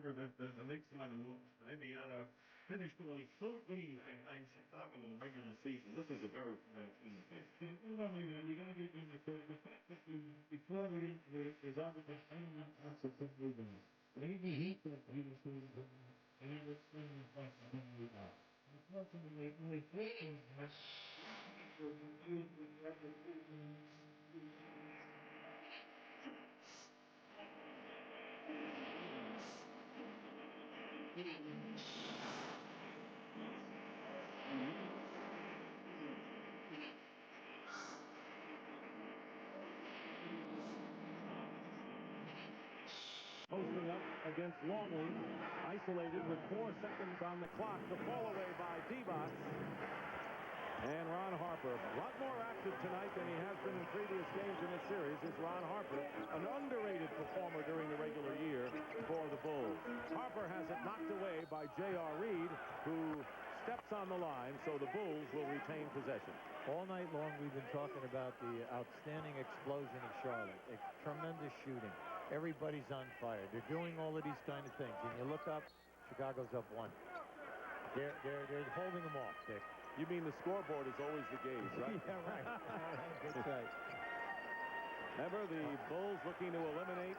remember that the Knicks in Indiana finished with 13 in the regular season. This is a very you're going to get in the fact that before there's obviously maybe he could be the season, and he was singing like it's nothing really thinking much. Posting up against Longley, isolated with 4 seconds on the clock. The fall away by Divac. And Ron Harper, a lot more active tonight than he has been in previous games in this series, is Ron Harper, an underrated performer during the regular year for the Bulls. Harper has it knocked away by J.R. Reed, who steps on the line, so the Bulls will retain possession. All night long, we've been talking about the outstanding explosion of Charlotte. Tremendous shooting. Everybody's on fire. They're doing all of these kind of things. And you look up, Chicago's up 1. They're holding them off, Dick. You mean the scoreboard is always the gauge, right? Yeah, right. That's right. Remember, the Bulls looking to eliminate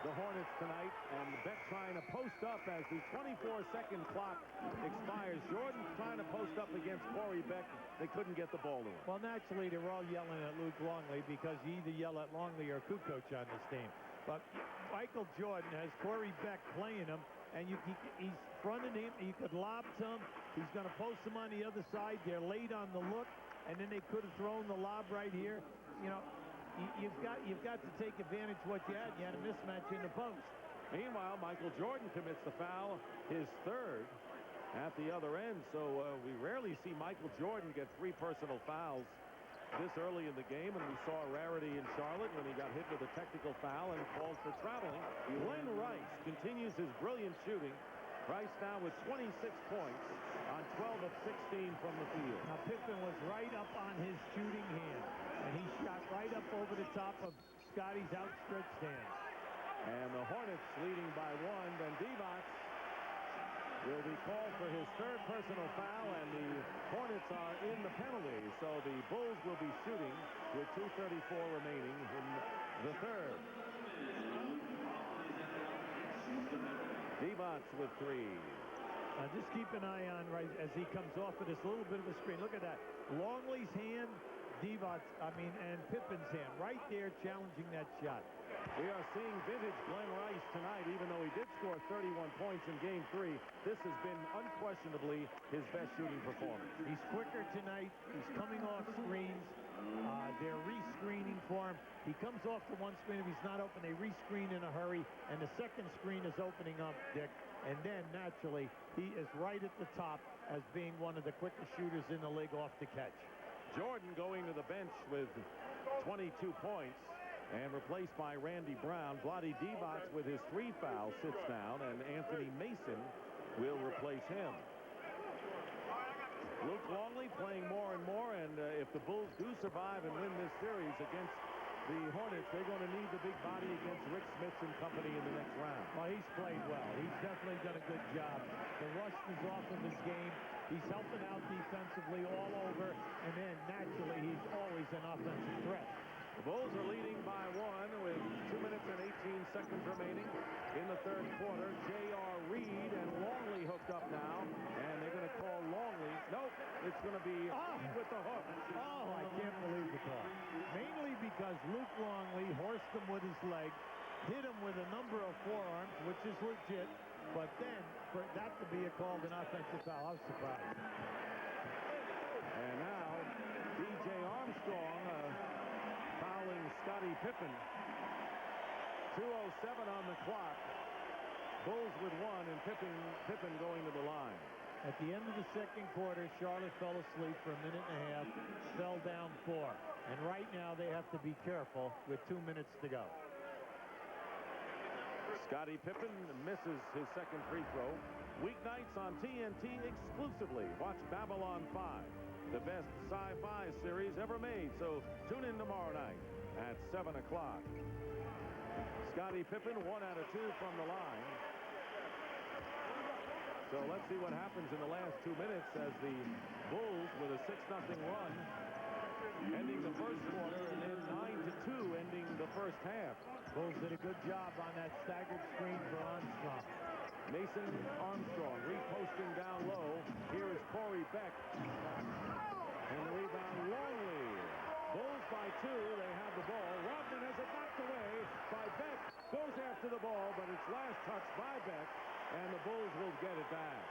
the Hornets tonight, and Beck trying to post up as the 24-second clock expires. Jordan trying to post up against Corey Beck. They couldn't get the ball to him. Well, naturally, they were all yelling at Luke Longley because you either yell at Longley or Kukoc on this team. But Michael Jordan has Corey Beck playing him, and he's fronting him. You could lob some. He's going to post him on the other side. They're late on the look, and then they could have thrown the lob right here. You know, you've got to take advantage of what you had. You had a mismatch in the post. Meanwhile, Michael Jordan commits the foul, his third at the other end. So we rarely see Michael Jordan get 3 personal fouls this early in the game, and we saw a rarity in Charlotte when he got hit with a technical foul and called for traveling. Glen Rice continues his brilliant shooting. Rice now with 26 points on 12 of 16 from the field. Now Pippen was right up on his shooting hand, and he shot right up over the top of Scotty's outstretched hand. And the Hornets leading by 1. Then Divac will be called for his 3rd personal foul, and the Hornets are in the penalty. So the Bulls will be shooting with 2:34 remaining in the 3rd. Divac with 3. Now just keep an eye on Rice as he comes off of this little bit of a screen. Look at that. Longley's hand, and Pippen's hand right there challenging that shot. We are seeing vintage Glen Rice tonight, even though he did score 31 points in Game 3. This has been unquestionably his best shooting performance. He's quicker tonight. He's coming off screens. They're re-screening for him. He comes off the one screen. If he's not open, they re-screen in a hurry, and the second screen is opening up, Dick. And then, naturally, he is right at the top as being one of the quickest shooters in the league off the catch. Jordan going to the bench with 22 points and replaced by Randy Brown. Vlade Divac with his 3 fouls sits down, and Anthony Mason will replace him. Luke Longley playing more and more, and if the Bulls do survive and win this series against the Hornets, they're going to need the big body against Rick Smith and company in the next round. Well, he's played well. He's definitely done a good job. The rust is off of his game. He's helping out defensively all over, and then naturally he's always an offensive threat. The Bulls are leading by 1 with 2 minutes and 18 seconds remaining in the 3rd quarter. J.R. Reed and Longley hooked up now, and they're going to call Longley. Nope, it's going to be Reed with the hook. Oh, I can't believe the call. Mainly because Luke Longley horsed him with his leg, hit him with a number of forearms, which is legit, but then for that to be called an offensive foul, I was surprised. And now B.J. Armstrong fouling Scottie Pippen. 2:07 on the clock. Bulls with 1, and Pippen going to the line. At the end of the 2nd quarter, Charlotte fell asleep for a minute and a half, fell down 4. And right now they have to be careful with 2 minutes to go. Scottie Pippen misses his 2nd free throw. Weeknights on TNT exclusively. Watch Babylon 5, the best sci-fi series ever made. So tune in tomorrow night at 7 o'clock. Scottie Pippen, 1 out of 2 from the line. So let's see what happens in the last 2 minutes as the Bulls with a 6-0 run ending the first quarter, and then 9-2 ending the first half. Bulls did a good job on that staggered screen for Armstrong. Mason Armstrong reposting down low. Here is Corey Beck. And the rebound, Longley. Bulls by 2. They have the ball. Rodman has it knocked away by Beck. Goes after the ball, but it's last touched by Beck, and the Bulls will get it back.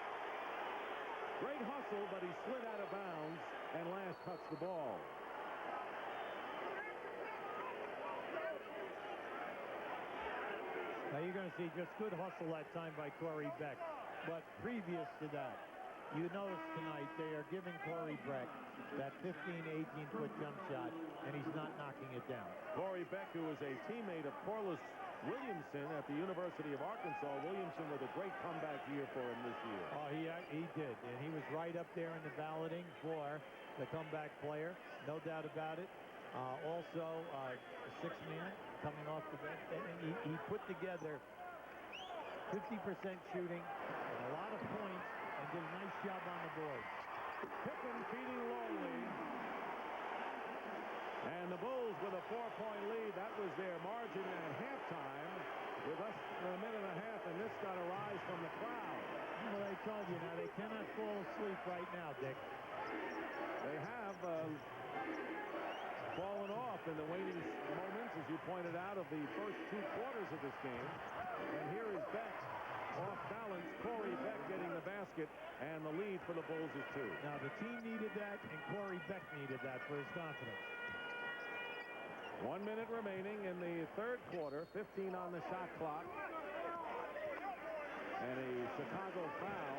Great hustle, but he slid out of bounds and last touched the ball. Now you're going to see just good hustle that time by Corey Beck. But previous to that, you notice tonight they are giving Corey Beck that 15, 18-foot jump shot, and he's not knocking it down. Corey Beck, who was a teammate of Corliss Williamson at the University of Arkansas. Williamson with a great comeback year for him this year. Oh, he did, and he was right up there in the balloting for the comeback player, no doubt about it. Also, a six-man coming off the bench, and he put together 50% shooting, and a lot of points, and did a nice job on the board. Pippen feeding Longley. And the Bulls with a 4-point lead. That was their margin at halftime. With us in a minute and a half, and this got a rise from the crowd. Well, I told you now, they cannot fall asleep right now, Dick. They have fallen off in the waning moments, as you pointed out, of the first 2 quarters of this game. And here is Beck off balance. Corey Beck getting the basket, and the lead for the Bulls is 2. Now, the team needed that, and Corey Beck needed that for his confidence. 1 minute remaining in the third quarter, 15 on the shot clock. And a Chicago foul.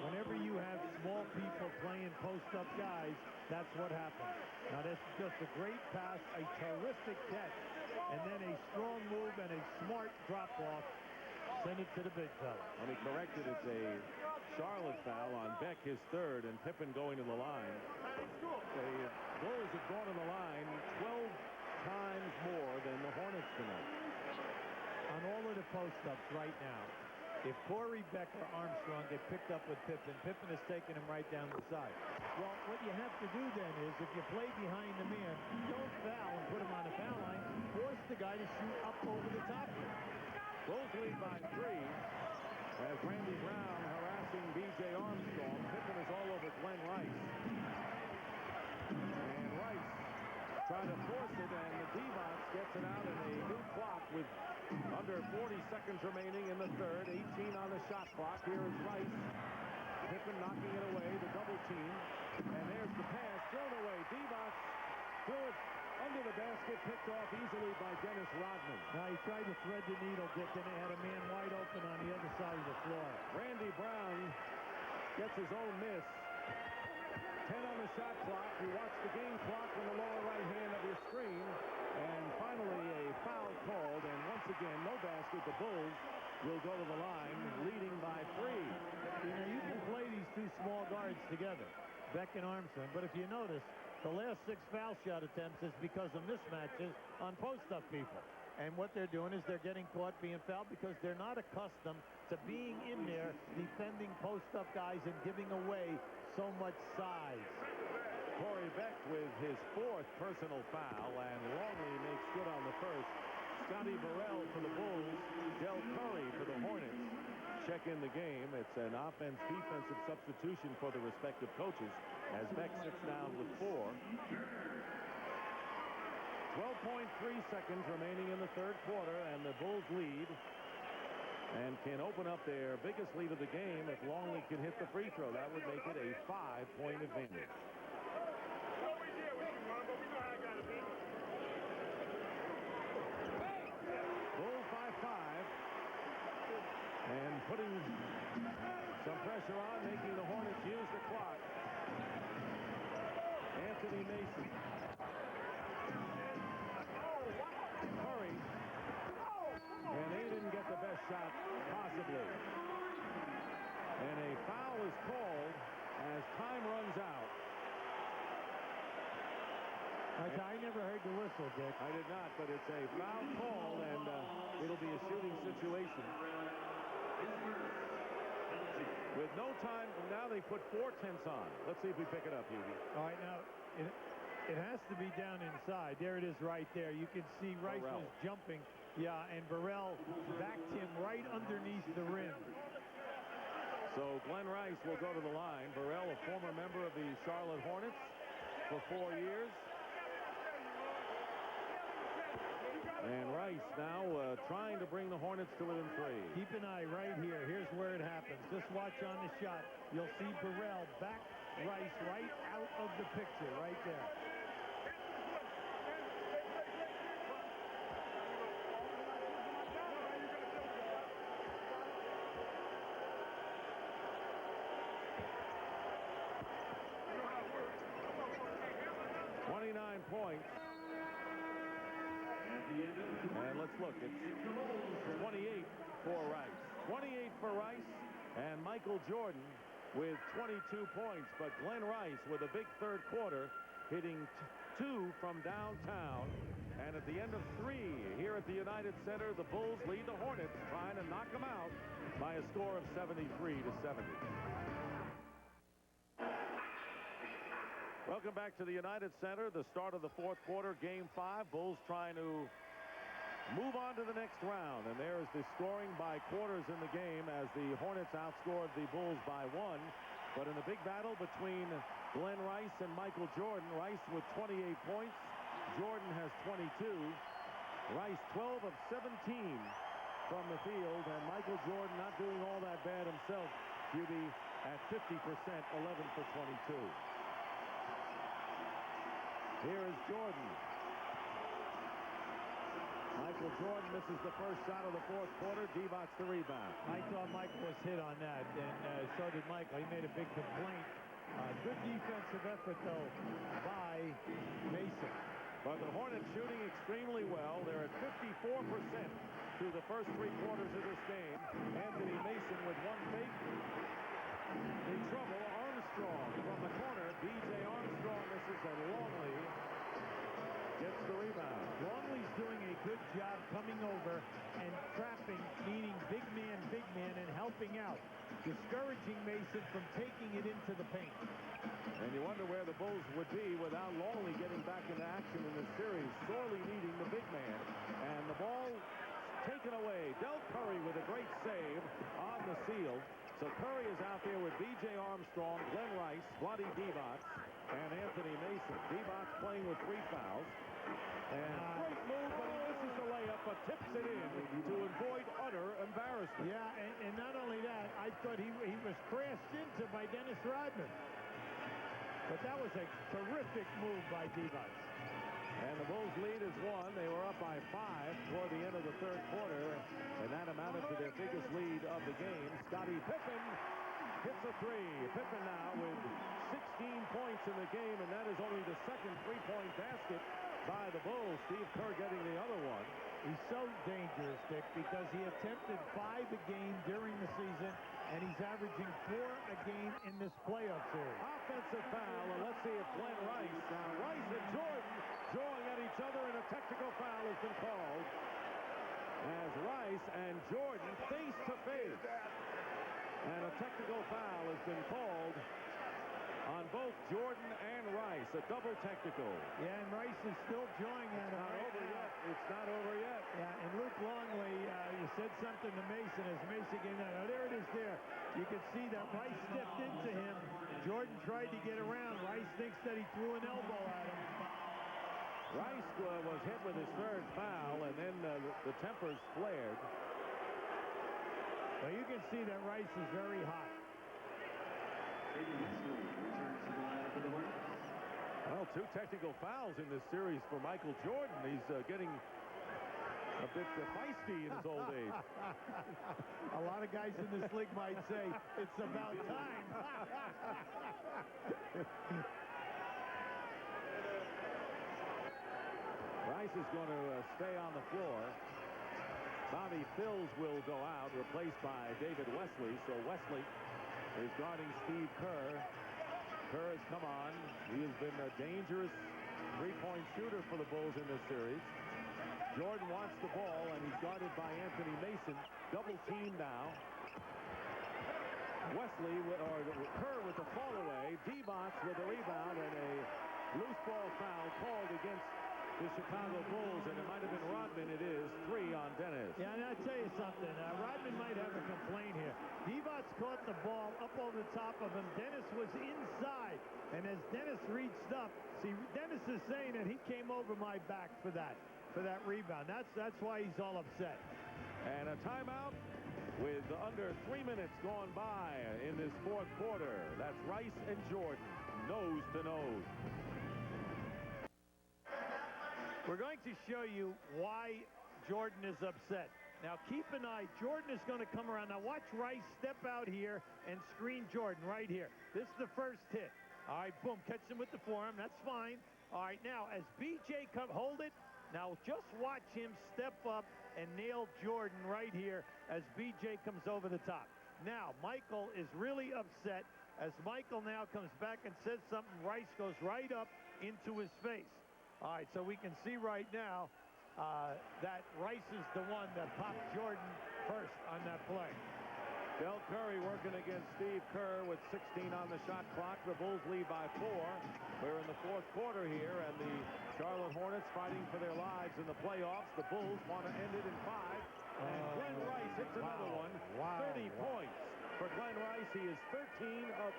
Whenever you have small people playing post-up guys, that's what happens. Now, that's just a great pass, a terrific catch, and then a strong move and a smart drop-off. Send it to the big fella. Let me correct it. It's a Charlotte foul on Beck, his third, and Pippen going to the line. The Bulls have gone to the line 12 times more than the Hornets tonight. On all of the post-ups right now, if Corey Beck or Armstrong get picked up with Pippen, Pippen is taking him right down the side. Well, what you have to do then is, if you play behind the man, don't foul and put him on the foul line. Force the guy to shoot up over the top of him. Bulls lead by 3 as Randy Brown harassing B.J. Armstrong. Pippen is all over Glen Rice. And Rice trying to force it, and the D-box gets it out in a new clock with under 40 seconds remaining in the third. 18 on the shot clock. Here is Rice. Pippen knocking it away, the double team. And there's the pass, thrown away. D-box threw it under the basket, picked off easily by Dennis Rodman. Now he tried to thread the needle, Dick, and they had a man wide open on the other side of the floor. Randy Brown gets his own miss. 10 on the shot clock. You watch the game clock on the lower right hand of your screen. And finally a foul called, and once again no basket. The Bulls will go to the line leading by 3. You know, you can play these two small guards together, Beck and Armstrong, but if you notice, the last 6 foul shot attempts is because of mismatches on post-up people. And what they're doing is they're getting caught being fouled because they're not accustomed to being in there defending post-up guys and giving away so much size. Corey Beck with his 4th personal foul, and Longley makes good on the first. Scotty Burrell for the Bulls, Del Curry for the Hornets check in the game. It's an offense-defensive substitution for the respective coaches as Beck sits down with 4. 12.3 seconds remaining in the third quarter, and the Bulls lead and can open up their biggest lead of the game if Longley can hit the free throw. That would make it a 5-point advantage. Bulls by 5, and putting some pressure on, making the Hornets use the clock. Anthony Mason. Curry. And they didn't get the best shot possibly. And a foul is called as time runs out. I never heard the whistle, Dick. I did not, but it's a foul call, and it'll be a shooting situation. with no time. Now they put 4 tenths on. Let's see if we pick it up, Hubie. All right, now it has to be down inside. There it is right there. You can see Rice was jumping. Yeah, and Burrell backed him right underneath the rim. So Glen Rice will go to the line. Burrell, a former member of the Charlotte Hornets for 4 years. And Rice now trying to bring the Hornets to within 3. Keep an eye right here. Here's where it happens. Just watch on the shot. You'll see Burrell back Rice right out of the picture right there. Points. And let's look. It's 28 for Rice. 28 for Rice and Michael Jordan with 22 points. But Glen Rice with a big third quarter, hitting 2 from downtown. And at the end of 3 here at the United Center, the Bulls lead the Hornets, trying to knock them out by a score of 73-70. Welcome back to the United Center. The start of the fourth quarter, game 5. Bulls trying to move on to the next round. And there is the scoring by quarters in the game as the Hornets outscored the Bulls by 1. But in a big battle between Glen Rice and Michael Jordan, Rice with 28 points. Jordan has 22. Rice 12 of 17 from the field. And Michael Jordan not doing all that bad himself. QB at 50%, 11 for 22. Here is Jordan. Michael Jordan misses the first shot of the fourth quarter. Divac the rebound. I thought Michael was hit on that, and so did Michael. He made a big complaint. Good defensive effort, though, by Mason. But the Hornets shooting extremely well. They're at 54% through the first 3 quarters of this game. Anthony Mason with 1 fake. In trouble, Armstrong from the corner. B.J. Armstrong misses, and Longley gets the rebound. Longley's doing a good job coming over and trapping, meaning big man, and helping out, discouraging Mason from taking it into the paint. And you wonder where the Bulls would be without Longley getting back into action in this series, sorely needing the big man. And the ball taken away. Del Curry with a great save on the seal. So Curry is out there with B.J. Armstrong, Glen Rice, Vlade Divac, and Anthony Mason. Divac playing with 3 fouls. And great move, but he misses the layup, but tips it in to avoid utter embarrassment. Yeah, and not only that, I thought he was crashed into by Dennis Rodman. But that was a terrific move by Divac. And the Bulls lead is 1. They were up by 5 toward the end of the third quarter, and that amounted to their biggest lead of the game. Scottie Pippen hits a 3. Pippen now with 16 points in the game, and that is only the second 3-point basket by the Bulls. Steve Kerr getting the other one. He's so dangerous, Dick, because he attempted 5 a game during the season, and he's averaging 4 a game in this playoff series. Offensive foul, and let's see if Glen Rice. Now Rice and Jordan drawing at each other, and a technical foul has been called as Rice and Jordan face to face. And a technical foul has been called on both Jordan and Rice, a double technical. Yeah, and Rice is still jawing at him. Not over yet. It's not over yet. Yeah, and Luke Longley, you said something to Mason as Mason came down. Oh, there it is there. You can see that Rice stepped into him. Jordan tried to get around. Rice thinks that he threw an elbow at him. Rice was hit with his third foul, and then the tempers flared. Well, you can see that Rice is very hot. Well, 2 technical fouls in this series for Michael Jordan. He's getting a bit feisty in his old age. A lot of guys in this league might say it's about time. Rice is going to stay on the floor. Bobby Phills will go out, replaced by David Wesley. So Wesley is guarding Steve Kerr. Kerr has come on. He has been a dangerous 3-point shooter for the Bulls in this series. Jordan wants the ball, and he's guarded by Anthony Mason. Double team now. Wesley, or Kerr with the fall away. Divac with the rebound, and a loose ball foul called against the Chicago Bulls, and it might have been Rodman. It is 3 on Dennis. Yeah, and I'll tell you something. Rodman might have a complaint here. Divac caught the ball up over the top of him. Dennis was inside, and as Dennis reached up, see, Dennis is saying that he came over my back for that rebound. That's why he's all upset. And a timeout with under 3 minutes gone by in this fourth quarter. That's Rice and Jordan, nose to nose. We're going to show you why Jordan is upset. Now, keep an eye. Jordan is going to come around. Now, watch Rice step out here and screen Jordan right here. This is the first hit. All right, boom, catch him with the forearm. That's fine. All right, now, as B.J. hold it. Now, just watch him step up and nail Jordan right here as B.J. comes over the top. Now, Michael is really upset. As Michael now comes back and says something, Rice goes right up into his face. All right, so we can see right now that Rice is the one that popped Jordan first on that play. Del Curry working against Steve Kerr with 16 on the shot clock. The Bulls lead by 4. We're in the fourth quarter here, and the Charlotte Hornets fighting for their lives in the playoffs. The Bulls want to end it in 5. And Glen Rice hits another one. 30 points for Glen Rice. He is 13 of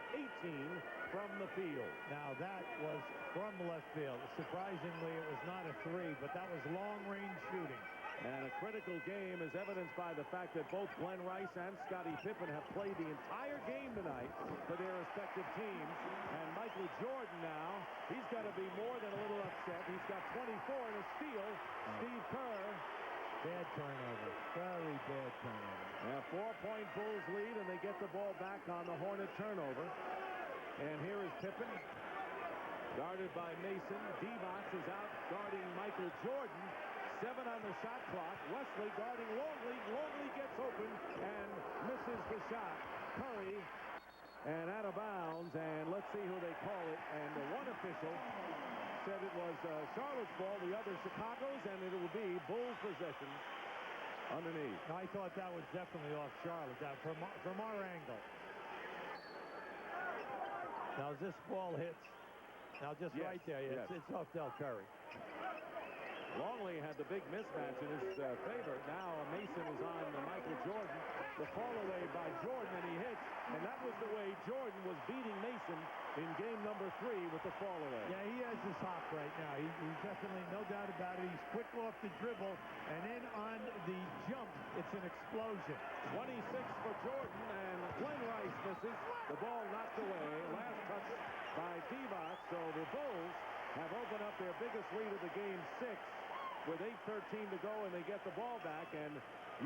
18 from the field. Now, that was from left field. Surprisingly, it was not a 3, but that was long-range shooting. And a critical game is evidenced by the fact that both Glen Rice and Scottie Pippen have played the entire game tonight for their respective teams. And Michael Jordan now, he's got to be more than a little upset. He's got 24 and a steal. Steve Kerr. Bad turnover. Very bad turnover. A 4-point Bulls lead, and they get the ball back on the Hornet turnover. And here is Pippen, guarded by Mason. Divac is out guarding Michael Jordan. 7 on the shot clock. Wesley guarding Longley. Longley gets open and misses the shot. Curry, and out of bounds, and let's see who they call it. And the one official said it was Charlotte's ball, the other Chicago's, and it will be Bulls possession underneath. I thought that was definitely off Charlotte, from our angle. Now, as this ball hits, now just yes, right there, it's off Del Curry. Longley had the big mismatch in his favor. Now Mason is on Michael Jordan. The fall away by Jordan, and he hits. And that was the way Jordan was beating Mason in game number 3 with the fall away. Yeah, he has his hop right now. He's definitely, no doubt about it. He's quick off the dribble, and then on the jump, it's an explosion. 26 for Jordan, and Glen Rice misses. The ball knocked away. Last touch by Divac. So the Bulls have opened up their biggest lead of the game, 6. With 8:13 to go, and they get the ball back, and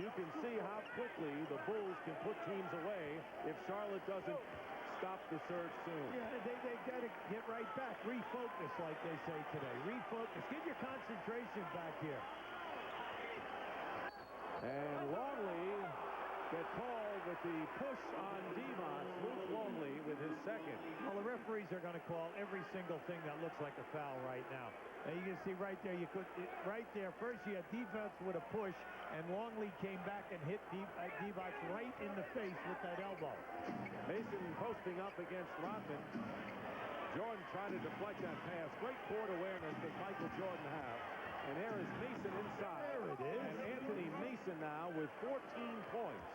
you can see how quickly the Bulls can put teams away if Charlotte doesn't stop the surge soon. Yeah, they got to get right back. Refocus, like they say today. Refocus. Get your concentration back here. And Longley get called with the push on Divac. Luke Longley with his second. Well, the referees are going to call every single thing that looks like a foul right now. You can see right there, right there, first you had Divac with a push, and Longley came back and hit Divac right in the face with that elbow. Mason posting up against Rodman. Jordan trying to deflect that pass. Great court awareness that Michael Jordan have. And there is Mason inside. There it is. And Anthony Mason now with 14 points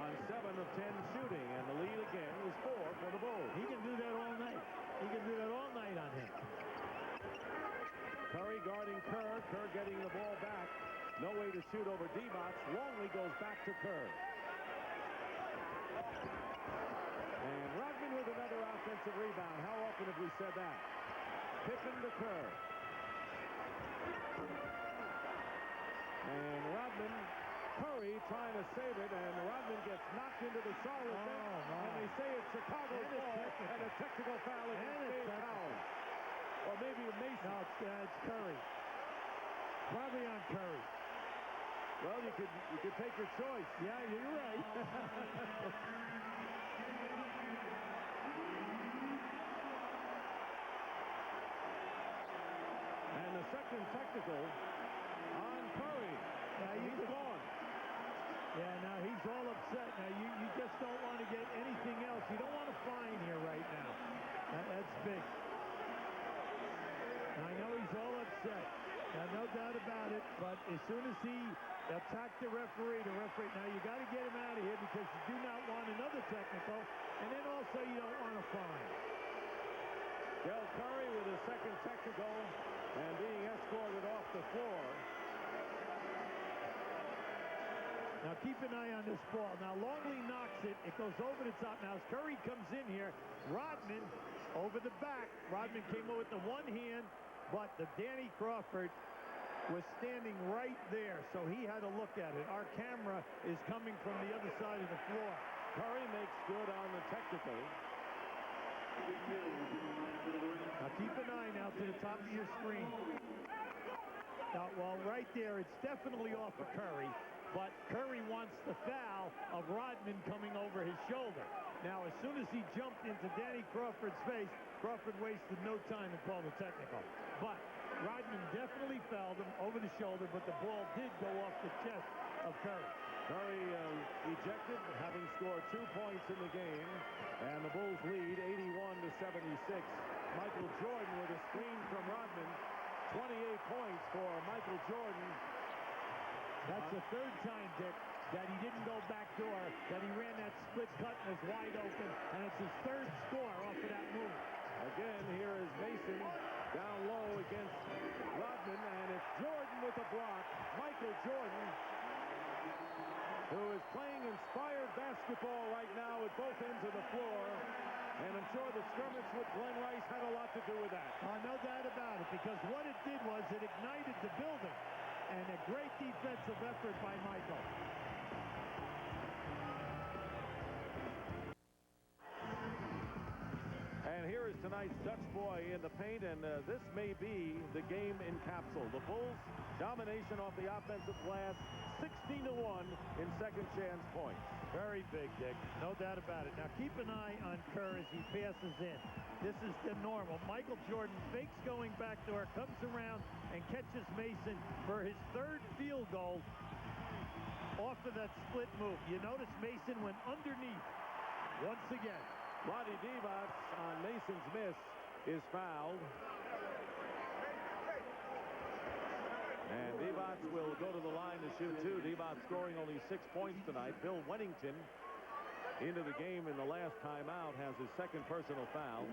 on 7 of 10 shooting. And the lead again is 4 for the Bulls. He can do that all night. He can do that all night on him. Curry guarding Kerr. Kerr getting the ball back. No way to shoot over Divac. Longley goes back to Kerr. And Rodman with another offensive rebound. How often have we said that? Pippen to Kerr. And Rodman, Curry trying to save it, and Rodman gets knocked into the Charlotte bench, and they say it's Chicago's ball, and a technical foul against Dave Powell. Or maybe Mason. No, it's Curry. Probably on Curry. Well, you could take your choice. Yeah, you're right. And the second technical on Curry. Now He's gone. Yeah, now he's all upset. Now you But as soon as he attacked the referee, now you got to get him out of here because you do not want another technical, and then also you don't want a fine. Del Curry with his second technical and being escorted off the floor. Now keep an eye on this ball. Now Longley knocks it. It goes over the top. Now as Curry comes in here, Rodman over the back. Rodman came over with the one hand, but the Danny Crawford was standing right there, so he had to look at it. Our camera is coming from the other side of the floor. Curry makes good on the technical. Now keep an eye now to the top of your screen. Now, well, right there, it's definitely off of Curry, but Curry wants the foul of Rodman coming over his shoulder. Now, as soon as he jumped into Danny Crawford's face, Crawford wasted no time to call the technical. But Rodman definitely fouled him over the shoulder, but the ball did go off the chest of Curry. Curry ejected, having scored 2 points in the game, and the Bulls lead 81-76. Michael Jordan with a screen from Rodman. 28 points for Michael Jordan. That's the third time, Dick, that he didn't go back door, that he ran that split cut and was wide open, and it's his third score off of that move. Again, here is Mason down low against Rodman, and it's Jordan with a block. Michael Jordan, who is playing inspired basketball right now at both ends of the floor. And I'm sure the scrimmage with Glen Rice had a lot to do with that. No doubt about it, because what it did was it ignited the building. And a great defensive effort by Michael. And here is tonight's Dutch boy in the paint, and this may be the game in capsule. The Bulls' domination off the offensive glass, 16-1 in second chance points. Very big, Dick. No doubt about it. Now keep an eye on Kerr as he passes in. This is the normal. Michael Jordan fakes going back door, comes around and catches Mason for his third field goal off of that split move. You notice Mason went underneath once again. Roddy Divac on Mason's miss is fouled. And Divac will go to the line to shoot two. Divac scoring only 6 points tonight. Bill Wennington into the game in the last timeout has his second personal foul.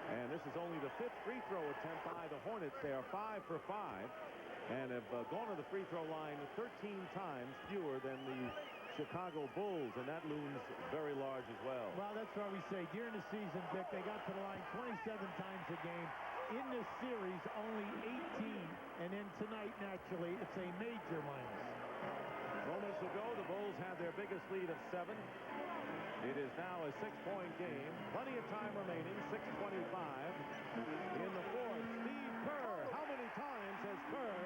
And this is only the 5th free throw attempt by the Hornets. They are 5 for 5 and have gone to the free throw line 13 times fewer than the Chicago Bulls, and that looms very large as well. Well, that's why we say during the season, Dick, they got to the line 27 times a game. In this series, only 18, and then tonight, naturally, it's a major minus. Moments ago, the Bulls had their biggest lead of 7. It is now a 6-point game. Plenty of time remaining, 6:25 in the fourth. Steve Kerr, how many times has Kerr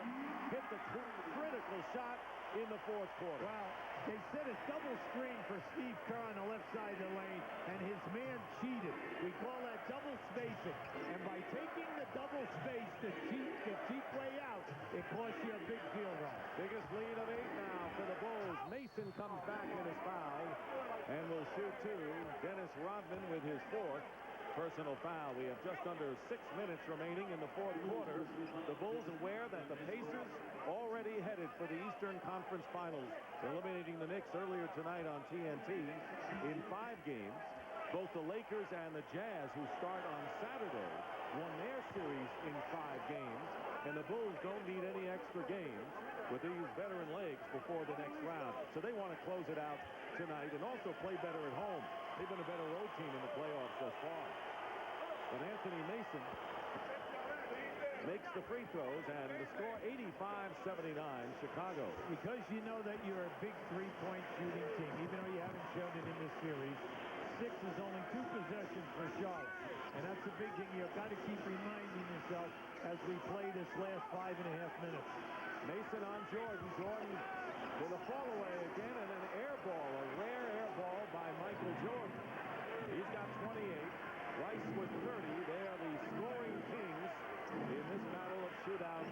hit the critical shot in the fourth quarter? Well, they set a double screen for Steve Kerr on the left side of the lane, and his man cheated. We call that double spacing. And by taking the double space to cheat the cheap way out, it costs you a big field goal. Biggest lead of 8 now for the Bulls. Mason comes back in his foul and will shoot 2. Dennis Rodman with his 4th personal foul. We have just under 6 minutes remaining in the fourth quarter. The Bulls aware that the Pacers already headed for the Eastern Conference Finals, eliminating the Knicks earlier tonight on TNT in 5 games. Both the Lakers and the Jazz, who start on Saturday, won their series in 5 games, and the Bulls don't need any extra games with these veteran legs before the next round. So they want to close it out tonight and also play better at home. They've been a better road team in the playoffs thus far. But Anthony Mason makes the free throws, and the score 85-79 Chicago. Because you know that you're a big three-point shooting team, even though you haven't shown it in this series. 6 is only 2 possessions for Charlotte, and that's a big thing you've got to keep reminding yourself as we play this last 5.5 minutes. Mason on Jordan. Jordan with a fall away again, and an air ball, a rare air ball by Michael Jordan. He's got 28. Rice with 30. They are the scoring kings in this battle of shootout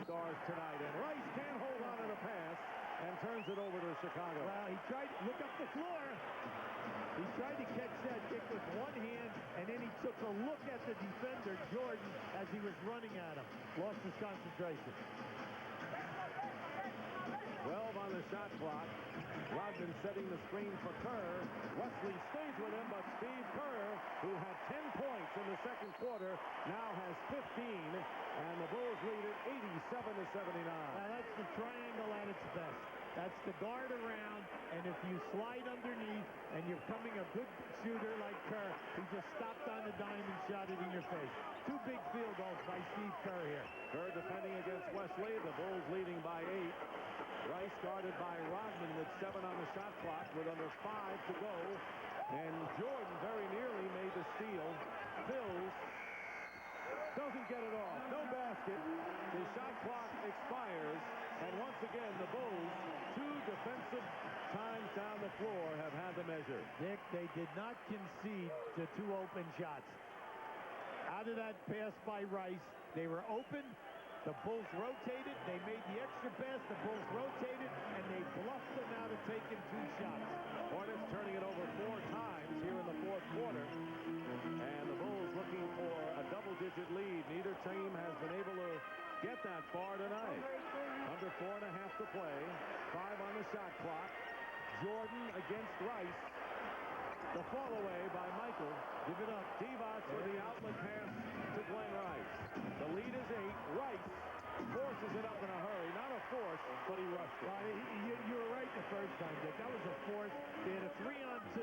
stars tonight. And Rice can't hold on to the pass and turns it over to Chicago. Well, he tried to look up the floor. He tried to catch that kick with one hand, and then he took a look at the defender, Jordan, as he was running at him. Lost his concentration. shot clock. Rodman setting the screen for Kerr. Wesley stays with him, but Steve Kerr, who had 10 points in the second quarter, now has 15, and the Bulls lead it 87-79. Now that's the triangle at its best. That's the guard around, and if you slide underneath and you're coming a good shooter like Kerr, he just stopped on the dime and shot it in your face. 2 big field goals by Steve Kerr here. Kerr defending against Wesley. The Bulls leading by 8. Rice guarded by Rodman with 7 on the shot clock with under 5 to go. And Jordan very nearly made the steal. Bills doesn't get it off. No basket. The shot clock expires. And once again, the Bulls, 2 defensive times down the floor, have had the measure. Dick, they did not concede to 2 open shots. Out of that pass by Rice, they were open. The Bulls rotated. They made the extra pass. The Bulls rotated, and they bluffed them out of taking 2 shots. Hornets turning it over 4 times here in the fourth quarter. And the Bulls looking for a double-digit lead. Neither team has been able to get that far tonight. Under 4.5 to play. 5 on the shot clock. Jordan against Rice. The fall away by Michael. Give it up. Divac with the outlet pass to Glen Rice. The lead is 8. Rice forces it up in a hurry. Not a force, but he rushed it. You were right the first time, Dick. That was a force. They had a 3-on-2,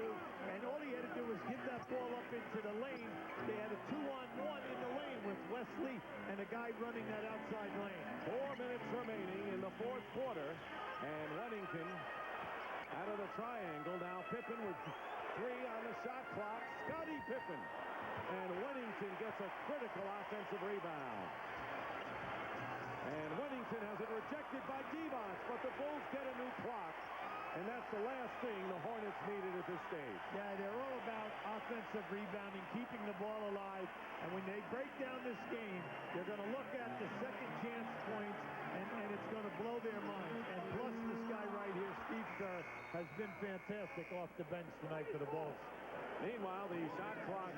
and all he had to do was give that ball up into the lane. They had a 2-on-1 in the lane with Wesley and a guy running that outside lane. 4 minutes remaining in the fourth quarter, and Wennington out of the triangle. Now Pippen with 3 on the shot clock. Scottie Pippen. And Wennington gets a critical offensive rebound. And Wennington has it rejected by Divac, but the Bulls get a new clock. And that's the last thing the Hornets needed at this stage. Yeah, they're all about offensive rebounding, keeping the ball alive. And when they break down this game, they're going to look at the second chance points, and it's going to blow their minds. And plus this guy right here, Steve Kerr, has been fantastic off the bench tonight for the Bulls. Meanwhile, the shot clock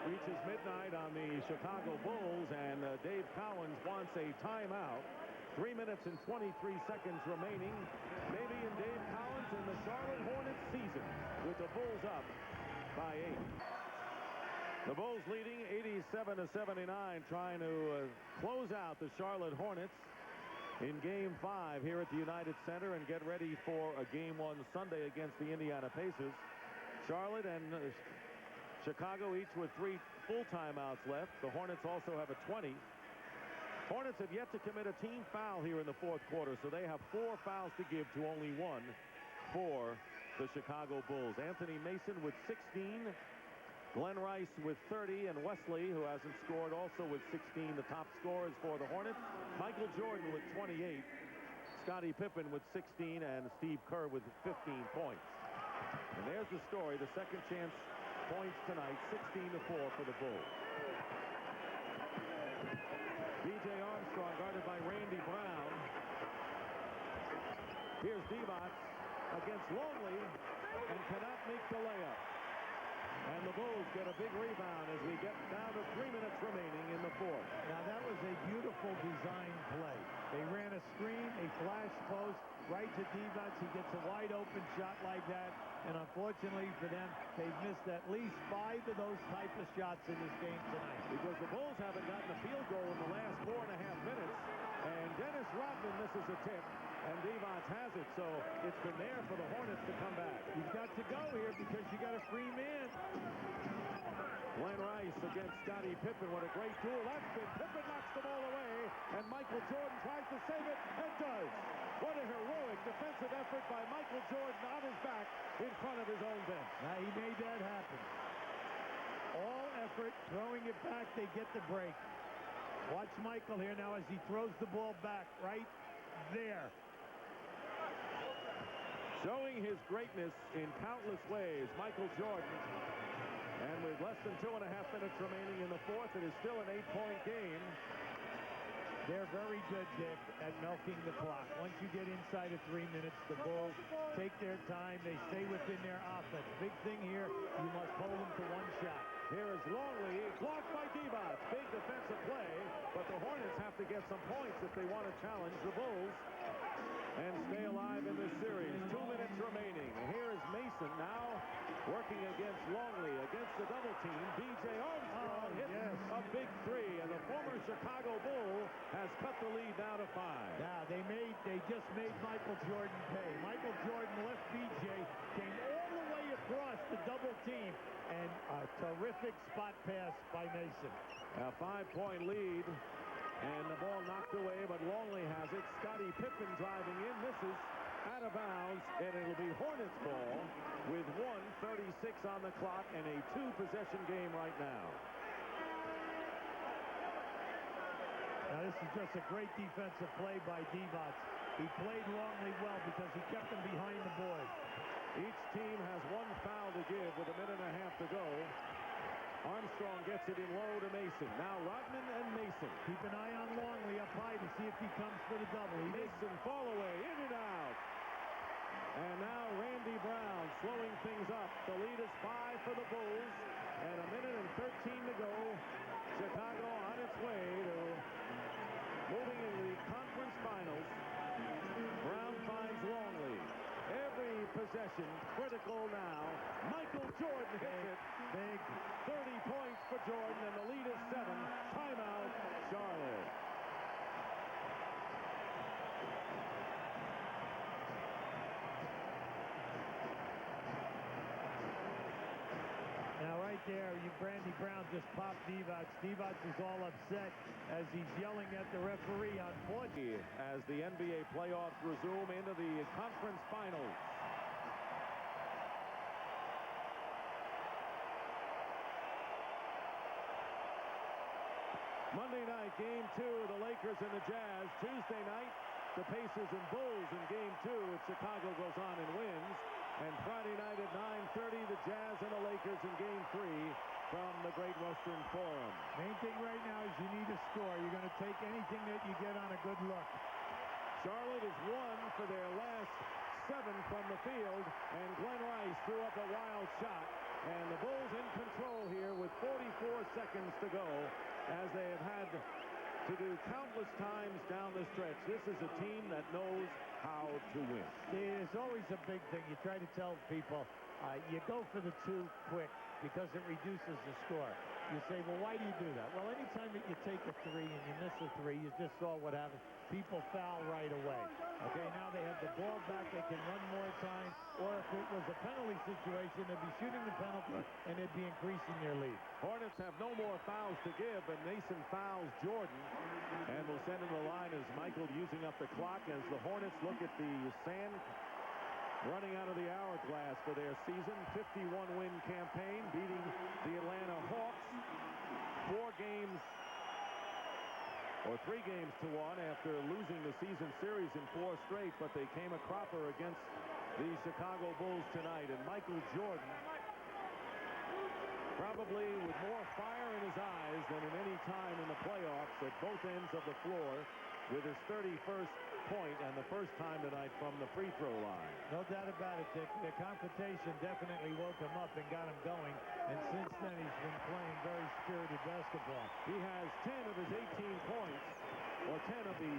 reaches midnight on the Chicago Bulls, and Dave Cowens wants a timeout. 3 minutes and 23 seconds remaining. Maybe in Dave Cowens and the Charlotte Hornets season, with the Bulls up by 8. The Bulls leading 87-79, trying to close out the Charlotte Hornets in Game 5 here at the United Center and get ready for a Game 1 Sunday against the Indiana Pacers. Charlotte and Chicago each with 3 full timeouts left. The Hornets also have a 20. Hornets have yet to commit a team foul here in the fourth quarter, so they have 4 fouls to give to only 1 for the Chicago Bulls. Anthony Mason with 16, Glen Rice with 30, and Wesley, who hasn't scored, also with 16, the top scorers for the Hornets. Michael Jordan with 28, Scottie Pippen with 16, and Steve Kerr with 15 points. And there's the story, the second chance points tonight, 16-4 for the Bulls. B.J. Armstrong guarded by Randy Brown. Here's Divac against Longley and cannot make the layup. And the Bulls get a big rebound as we get down to 3 minutes remaining in the fourth. Now that was a beautiful design play. They ran a screen, a flash post, right to Divac. He gets a wide open shot like that. And unfortunately for them, they've missed at least 5 of those type of shots in this game tonight. Because the Bulls haven't gotten a field goal in the last 4.5 minutes. And Dennis Rodman misses a tip. And Divac has it, so it's been there for the Hornets to come back. You've got to go here because you got a free man. Glen Rice against Scottie Pippen. What a great duel that's been. Pippen knocks the ball away, and Michael Jordan tries to save it and does. What a heroic defensive effort by Michael Jordan on his back in front of his own bench. Now he made that happen. All effort, throwing it back, they get the break. Watch Michael here now as he throws the ball back right there. Showing his greatness in countless ways, Michael Jordan. And with less than 2.5 minutes remaining in the fourth, it is still an 8-point game. They're very good, Dick, at milking the clock. Once you get inside of 3 minutes, the Bulls take their time. They stay within their offense. Big thing here, you must hold them to 1 shot. Here is Longley, blocked by Divac. Big defensive play, but the Hornets have to get some points if they want to challenge the Bulls and stay alive in this series. working against Longley. Against the double team, B.J. Armstrong hits a big three, and the former Chicago Bull has cut the lead now to 5. Yeah, they just made Michael Jordan pay. Michael Jordan left B.J., came all the way across the double team, and a terrific spot pass by Mason. A 5-point lead, and the ball knocked away, but Longley has it. Scottie Pippen driving in, misses, out of bounds, and it'll be Hornets ball with 1:36 on the clock and a 2-possession game right now. Now this is just a great defensive play by Divac. He played Longley well because he kept him behind the boards. Each team has 1 foul to give with a minute and a half to go. Armstrong gets it in low to Mason. Now Rodman and Mason. Keep an eye on Longley up high to see if he comes for the double. Mason fall away, in and out. And now Randy Brown slowing things up. The lead is 5 for the Bulls. And a minute and 13 to go. Chicago on its way to moving into the conference finals. Brown finds Longley. Every possession critical now. Michael Jordan hits it. Big. 30 points for Jordan, and the lead is 7. Timeout, Charlotte. Now right there, Randy Brown just popped Divac. Divac is all upset as he's yelling at the referee on 40. As the NBA playoffs resume into the conference finals. Monday night, Game 2, the Lakers and the Jazz. Tuesday night, the Pacers and Bulls in Game 2 if Chicago goes on and wins. And Friday night at 9:30, the Jazz and the Lakers in Game 3 from the Great Western Forum. Main thing right now is you need a score. You're going to take anything that you get on a good look. Charlotte has won for their last 7 from the field, and Glen Rice threw up a wild shot. And the Bulls in control here with 44 seconds to go, as they have had to do countless times down the stretch. This is a team that knows how to win. It's always a big thing. You try to tell people, you go for the 2 quick because it reduces the score. You say, well, why do you do that? Well, anytime that you take a 3 and you miss a 3, you just saw what happened. People foul right away. Okay, now they have the ball back. They can run more time. Or if it was a penalty situation, they'd be shooting the penalty and they'd be increasing their lead. Hornets have no more fouls to give, and Mason fouls Jordan. And will send him the line as Michael using up the clock as the Hornets look at the sand running out of the hourglass for their season 51-win campaign, beating the Atlanta Hawks 3 games to 1 after losing the season series in 4 straight, but they came a cropper against the Chicago Bulls tonight. And Michael Jordan, probably with more fire in his eyes than at any time in the playoffs at both ends of the floor, with his 31st point and the first time tonight from the free throw line. No doubt about it, Dick. The confrontation definitely woke him up and got him going. And since then, he's been playing very spirited basketball. He has 10 of his 18 points, or 10 of the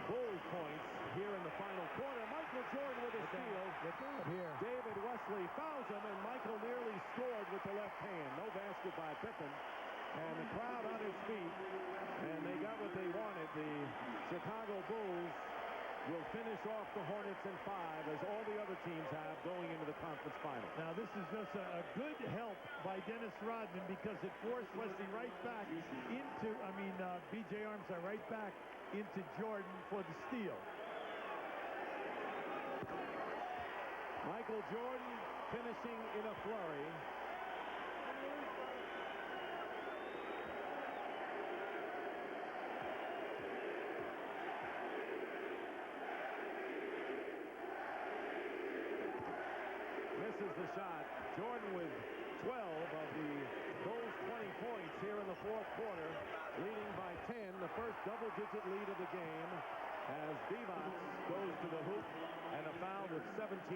Bulls points here in the final quarter. Michael Jordan with a steal. Here. David Wesley fouls him, and Michael nearly scored with the left hand. No basket by Pippen. And the crowd on his feet, and they got what they wanted. The Chicago Bulls will finish off the Hornets in 5, as all the other teams have going into the conference final. Now this is just a good help by Dennis Rodman, because it forced Wesley right back into, B.J. Armstrong right back into Jordan for the steal. Michael Jordan finishing in a flurry. Misses the shot. Jordan with 12 of the Bulls' 20 points here in the 4th quarter, leading by 10, the first double-digit lead of the game, as Divac goes to the hoop and a foul with 17.2.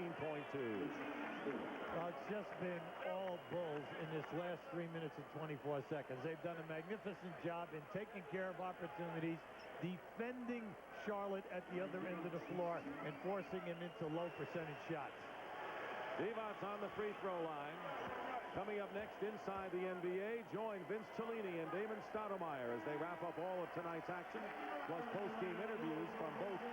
Well, it's just been all Bulls in this last 3 minutes and 24 seconds. They've done a magnificent job in taking care of opportunities, defending Charlotte at the other end of the floor, and forcing him into low percentage shots. Divac on the free throw line. Coming up next inside the NBA, join Vince Cellini and Damon Stoudemire as they wrap up all of tonight's action, plus post-game interviews from both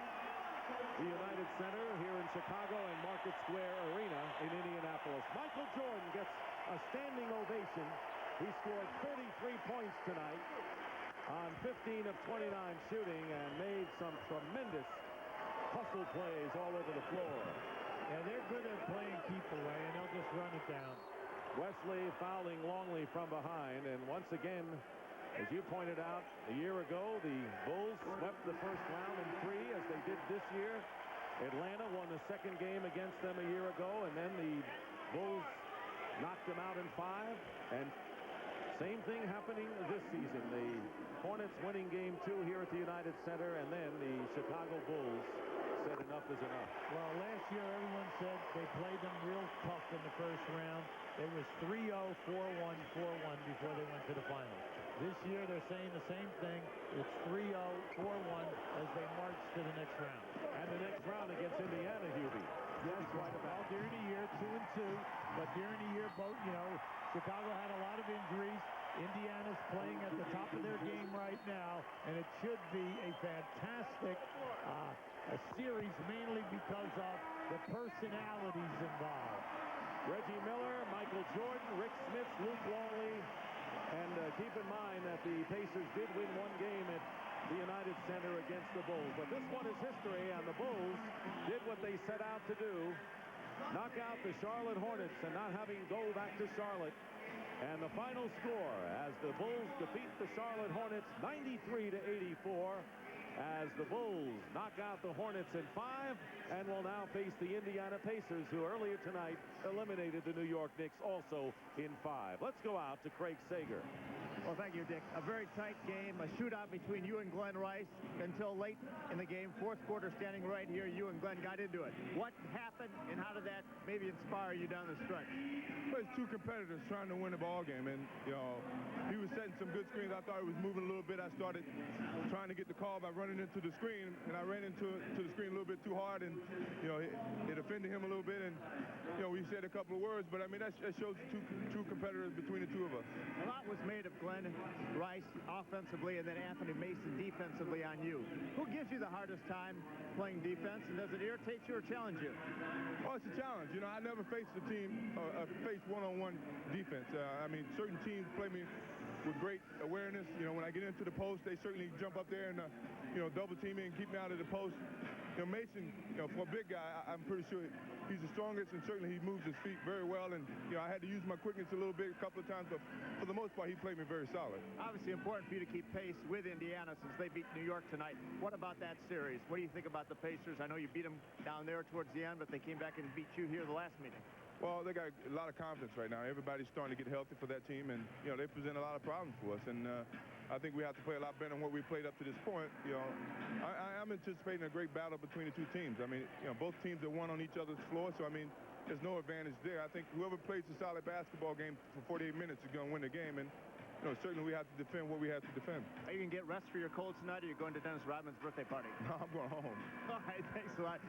the United Center here in Chicago and Market Square Arena in Indianapolis. Michael Jordan gets a standing ovation. He scored 33 points tonight on 15 of 29 shooting and made some tremendous hustle plays all over the floor. Yeah, they're good at playing keep away, and they'll just run it down. Wesley fouling Longley from behind, and once again, as you pointed out, a year ago, the Bulls swept the first round in 3 as they did this year. Atlanta won the second game against them a year ago, and then the Bulls knocked them out in 5. And same thing happening this season. The Hornets winning game 2 here at the United Center, and then the Chicago Bulls said enough is enough. Well, last year everyone said they played them real tough in the first round. It was 3-0, 4-1, 4-1 before they went to the finals. This year they're saying the same thing. It's 3-0, 4-1 as they march to the next round. And the next round against Indiana, Hubie. Yes, right about during the year 2-2, but during the year both, Chicago had a lot of injuries. Indiana's playing at the top of their game right now, and it should be a fantastic a series, mainly because of the personalities involved. Reggie Miller, Michael Jordan, Rick Smith, Luke Longley, and keep in mind that the Pacers did win 1 game at the United Center against the Bulls, but this one is history, and the Bulls did what they set out to do, knock out the Charlotte Hornets, and not having go back to Charlotte. And the final score as the Bulls defeat the Charlotte Hornets 93-84 as the Bulls knock out the Hornets in 5 and will now face the Indiana Pacers, who earlier tonight eliminated the New York Knicks also in 5. Let's go out to Craig Sager. Well, thank you, Dick. A very tight game, a shootout between you and Glen Rice until late in the game. Fourth quarter, standing right here, you and Glen got into it. What happened, and how did that maybe inspire you down the stretch? Well, it's 2 competitors trying to win a ball game, and he was setting some good screens. I thought he was moving a little bit. I started trying to get the call by running into the screen, and I ran into the screen a little bit too hard, and it offended him a little bit, and we said a couple of words, but I mean that shows the two competitors between the 2 of us. A lot was made of Glen Rice offensively, and then Anthony Mason defensively on you. Who gives you the hardest time playing defense, and does it irritate you or challenge you? Oh, it's a challenge. I never faced a team faced one-on-one defense. I mean, certain teams play me with great awareness. When I get into the post, they certainly jump up there and double team me and keep me out of the post. Mason, for a big guy, I'm pretty sure he's the strongest, and certainly he moves his feet very well. And I had to use my quickness a little bit a couple of times, but for the most part, he played me very solid. Obviously important for you to keep pace with Indiana since they beat New York tonight. What about that series? What do you think about the Pacers? I know you beat them down there towards the end, but they came back and beat you here the last meeting. Well, they got a lot of confidence right now. Everybody's starting to get healthy for that team, and they present a lot of problems for us. And I think we have to play a lot better than what we played up to this point. I'm anticipating a great battle between the 2 teams. I mean, both teams are one on each other's floor, so I mean, there's no advantage there. I think whoever plays a solid basketball game for 48 minutes is going to win the game, and certainly we have to defend what we have to defend. Are you going to get rest for your cold tonight, or are you going to Dennis Rodman's birthday party? No, I'm going home. All right, thanks a lot.